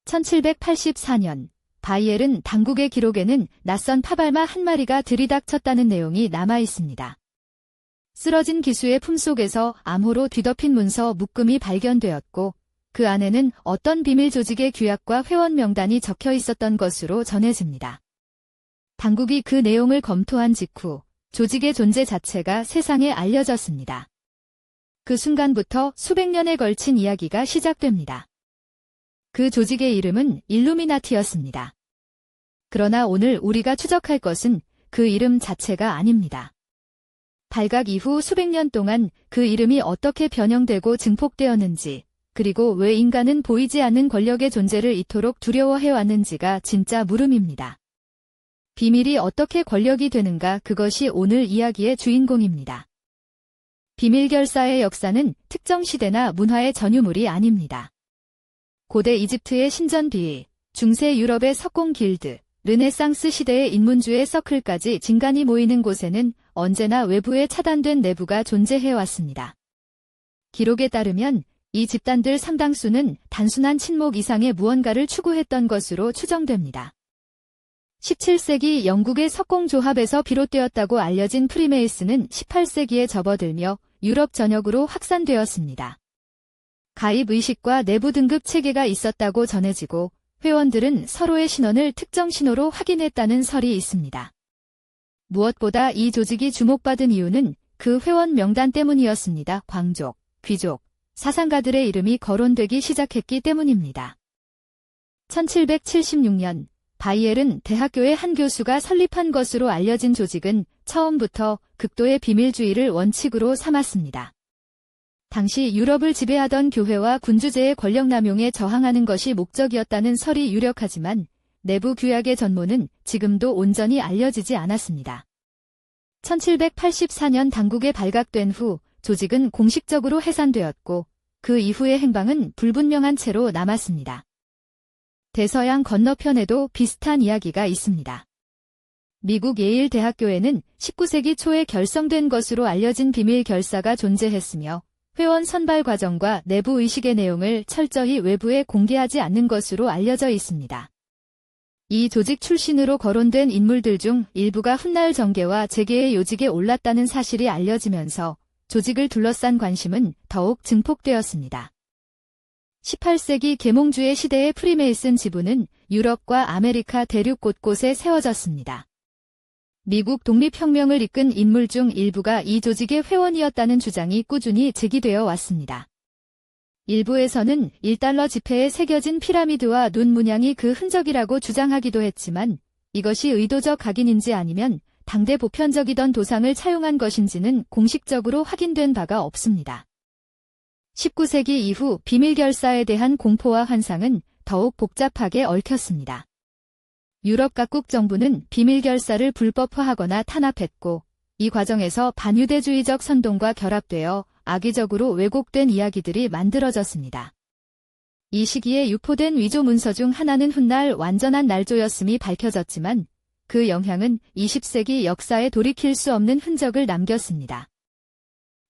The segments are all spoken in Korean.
1784년 바이엘은 당국의 기록에는 낯선 파발마 한 마리가 들이닥쳤다는 내용이 남아 있습니다. 쓰러진 기수의 품속에서 암호로 뒤덮인 문서 묶음이 발견되었고 그 안에는 어떤 비밀 조직의 규약과 회원 명단이 적혀 있었던 것으로 전해집니다. 당국이 그 내용을 검토한 직후 조직의 존재 자체가 세상에 알려졌습니다. 그 순간부터 수백 년에 걸친 이야기가 시작됩니다. 그 조직의 이름은 일루미나티였습니다. 그러나 오늘 우리가 추적할 것은 그 이름 자체가 아닙니다. 발각 이후 수백 년 동안 그 이름이 어떻게 변형되고 증폭되었는지, 그리고 왜 인간은 보이지 않는 권력의 존재를 이토록 두려워해왔는지가 진짜 물음입니다. 비밀이 어떻게 권력이 되는가, 그것이 오늘 이야기의 주인공입니다. 비밀결사의 역사는 특정 시대나 문화의 전유물이 아닙니다. 고대 이집트의 신전비, 중세 유럽의 석공 길드, 르네상스 시대의 인문주의 서클까지 진간이 모이는 곳에는 언제나 외부에 차단된 내부가 존재해왔습니다. 기록에 따르면 이 집단들 상당수는 단순한 친목 이상의 무언가를 추구했던 것으로 추정됩니다. 17세기 영국의 석공조합에서 비롯되었다고 알려진 프리메이슨은 18세기에 접어들며 유럽 전역으로 확산되었습니다. 가입의식과 내부 등급 체계가 있었다고 전해지고 회원들은 서로의 신원을 특정 신호로 확인했다는 설이 있습니다. 무엇보다 이 조직이 주목받은 이유는 그 회원 명단 때문이었습니다. 광족, 귀족, 사상가들의 이름이 거론되기 시작했기 때문입니다. 1776년 바이엘은 대학교의 한 교수가 설립한 것으로 알려진 조직은 처음부터 극도의 비밀주의를 원칙으로 삼았습니다. 당시 유럽을 지배하던 교회와 군주제의 권력 남용에 저항하는 것이 목적이었다는 설이 유력하지만 내부 규약의 전모는 지금도 온전히 알려지지 않았습니다. 1784년 당국에 발각된 후 조직은 공식적으로 해산되었고 그 이후의 행방은 불분명한 채로 남았습니다. 대서양 건너편에도 비슷한 이야기가 있습니다. 미국 예일 대학교에는 19세기 초에 결성된 것으로 알려진 비밀 결사가 존재했으며 회원 선발 과정과 내부 의식의 내용을 철저히 외부에 공개하지 않는 것으로 알려져 있습니다. 이 조직 출신으로 거론된 인물들 중 일부가 훗날 정계와 재계의 요직에 올랐다는 사실이 알려지면서 조직을 둘러싼 관심은 더욱 증폭되었습니다. 18세기 계몽주의 시대의 프리메이슨 지부는 유럽과 아메리카 대륙 곳곳에 세워졌습니다. 미국 독립혁명을 이끈 인물 중 일부가 이 조직의 회원이었다는 주장이 꾸준히 제기되어 왔습니다. 일부에서는 1달러 지폐에 새겨진 피라미드와 눈 문양이 그 흔적이라고 주장하기도 했지만 이것이 의도적 각인인지 아니면 당대 보편적이던 도상을 차용한 것인지는 공식적으로 확인된 바가 없습니다. 19세기 이후 비밀결사에 대한 공포와 환상은 더욱 복잡하게 얽혔습니다. 유럽 각국 정부는 비밀결사를 불법화하거나 탄압했고 이 과정에서 반유대주의적 선동과 결합되어 악의적으로 왜곡된 이야기들이 만들어졌습니다. 이 시기에 유포된 위조 문서 중 하나는 훗날 완전한 날조였음이 밝혀졌지만 그 영향은 20세기 역사에 돌이킬 수 없는 흔적을 남겼습니다.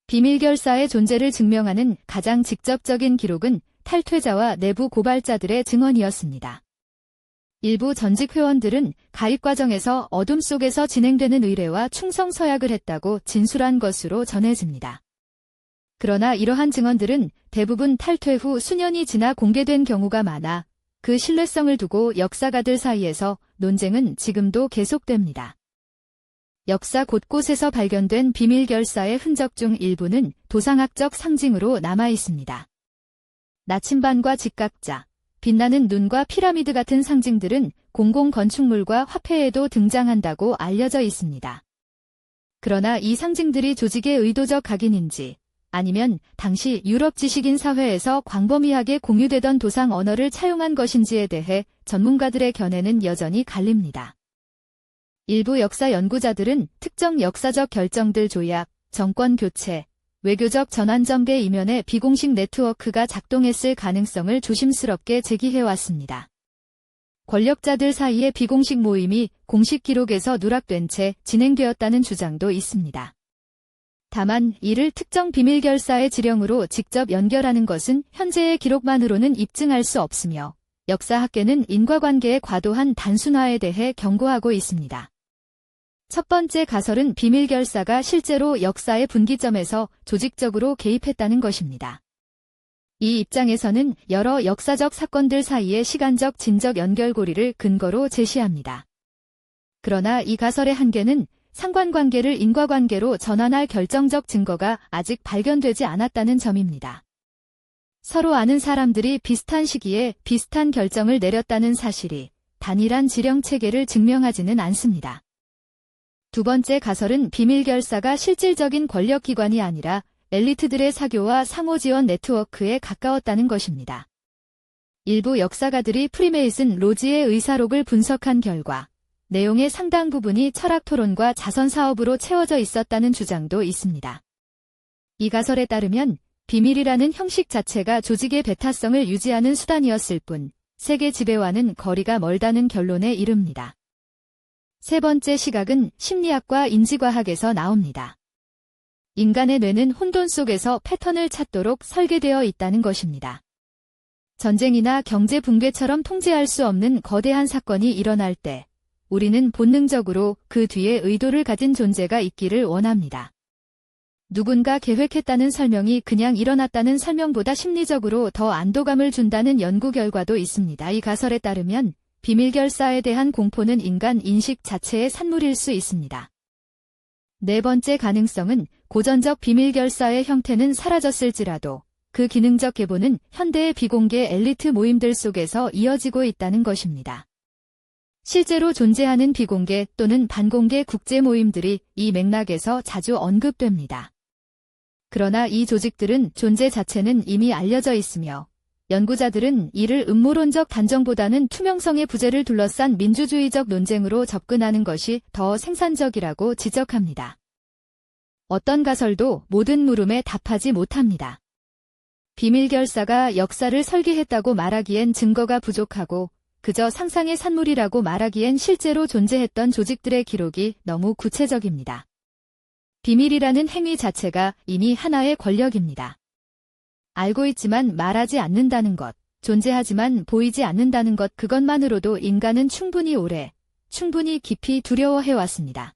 비밀결사의 존재를 증명하는 가장 직접적인 기록은 탈퇴자와 내부 고발자들의 증언이었습니다. 일부 전직 회원들은 가입 과정에서 어둠 속에서 진행되는 의례와 충성 서약을 했다고 진술한 것으로 전해집니다. 그러나 이러한 증언들은 대부분 탈퇴 후 수년이 지나 공개된 경우가 많아 그 신뢰성을 두고 역사가들 사이에서 논쟁은 지금도 계속됩니다. 역사 곳곳에서 발견된 비밀결사의 흔적 중 일부는 도상학적 상징으로 남아 있습니다. 나침반과 직각자, 빛나는 눈과 피라미드 같은 상징들은 공공건축물과 화폐에도 등장한다고 알려져 있습니다. 그러나 이 상징들이 조직의 의도적 각인인지 아니면 당시 유럽 지식인 사회에서 광범위하게 공유되던 도상 언어를 차용한 것인지에 대해 전문가들의 견해는 여전히 갈립니다. 일부 역사 연구자들은 특정 역사적 결정들 조약, 정권 교체, 외교적 전환점계 이면에 비공식 네트워크가 작동했을 가능성을 조심스럽게 제기해왔습니다. 권력자들 사이의 비공식 모임이 공식 기록에서 누락된 채 진행되었다는 주장도 있습니다. 다만 이를 특정 비밀결사의 지령으로 직접 연결하는 것은 현재의 기록만으로는 입증할 수 없으며 역사학계는 인과관계의 과도한 단순화에 대해 경고하고 있습니다. 첫 번째 가설은 비밀결사가 실제로 역사의 분기점에서 조직적으로 개입했다는 것입니다. 이 입장에서는 여러 역사적 사건들 사이의 시간적 진적 연결고리를 근거로 제시합니다. 그러나 이 가설의 한계는 상관관계를 인과관계로 전환할 결정적 증거가 아직 발견되지 않았다는 점입니다. 서로 아는 사람들이 비슷한 시기에 비슷한 결정을 내렸다는 사실이 단일한 지령체계를 증명하지는 않습니다. 두 번째 가설은 비밀결사가 실질적인 권력기관이 아니라 엘리트들의 사교와 상호지원 네트워크에 가까웠다는 것입니다. 일부 역사가들이 프리메이슨 로지의 의사록을 분석한 결과 내용의 상당 부분이 철학토론과 자선사업으로 채워져 있었다는 주장도 있습니다. 이 가설에 따르면 비밀이라는 형식 자체가 조직의 배타성을 유지하는 수단이었을 뿐 세계 지배와는 거리가 멀다는 결론에 이릅니다. 세 번째 시각은 심리학과 인지과학에서 나옵니다. 인간의 뇌는 혼돈 속에서 패턴을 찾도록 설계되어 있다는 것입니다. 전쟁이나 경제 붕괴처럼 통제할 수 없는 거대한 사건이 일어날 때 우리는 본능적으로 그 뒤에 의도를 가진 존재가 있기를 원합니다. 누군가 계획했다는 설명이 그냥 일어났다는 설명보다 심리적으로 더 안도감을 준다는 연구 결과도 있습니다. 이 가설에 따르면 비밀결사에 대한 공포는 인간 인식 자체의 산물일 수 있습니다. 네 번째 가능성은 고전적 비밀결사의 형태는 사라졌을지라도 그 기능적 계보는 현대의 비공개 엘리트 모임들 속에서 이어지고 있다는 것입니다. 실제로 존재하는 비공개 또는 반공개 국제 모임들이 이 맥락에서 자주 언급됩니다. 그러나 이 조직들은 존재 자체는 이미 알려져 있으며 연구자들은 이를 음모론적 단정보다는 투명성의 부재를 둘러싼 민주주의적 논쟁으로 접근하는 것이 더 생산적이라고 지적합니다. 어떤 가설도 모든 물음에 답하지 못합니다. 비밀결사가 역사를 설계했다고 말하기엔 증거가 부족하고 그저 상상의 산물이라고 말하기엔 실제로 존재했던 조직들의 기록이 너무 구체적입니다. 비밀이라는 행위 자체가 이미 하나의 권력입니다. 알고 있지만 말하지 않는다는 것, 존재하지만 보이지 않는다는 것 그것만으로도 인간은 충분히 오래, 충분히 깊이 두려워해왔습니다.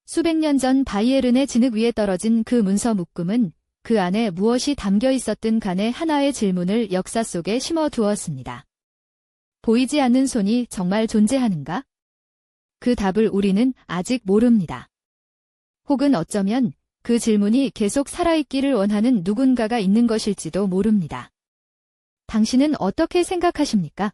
수백 년 전 바이에른의 진흙 위에 떨어진 그 문서 묶음은 그 안에 무엇이 담겨 있었든 간에 하나의 질문을 역사 속에 심어두었습니다. 보이지 않는 손이 정말 존재하는가? 그 답을 우리는 아직 모릅니다. 혹은 어쩌면 그 질문이 계속 살아있기를 원하는 누군가가 있는 것일지도 모릅니다. 당신은 어떻게 생각하십니까?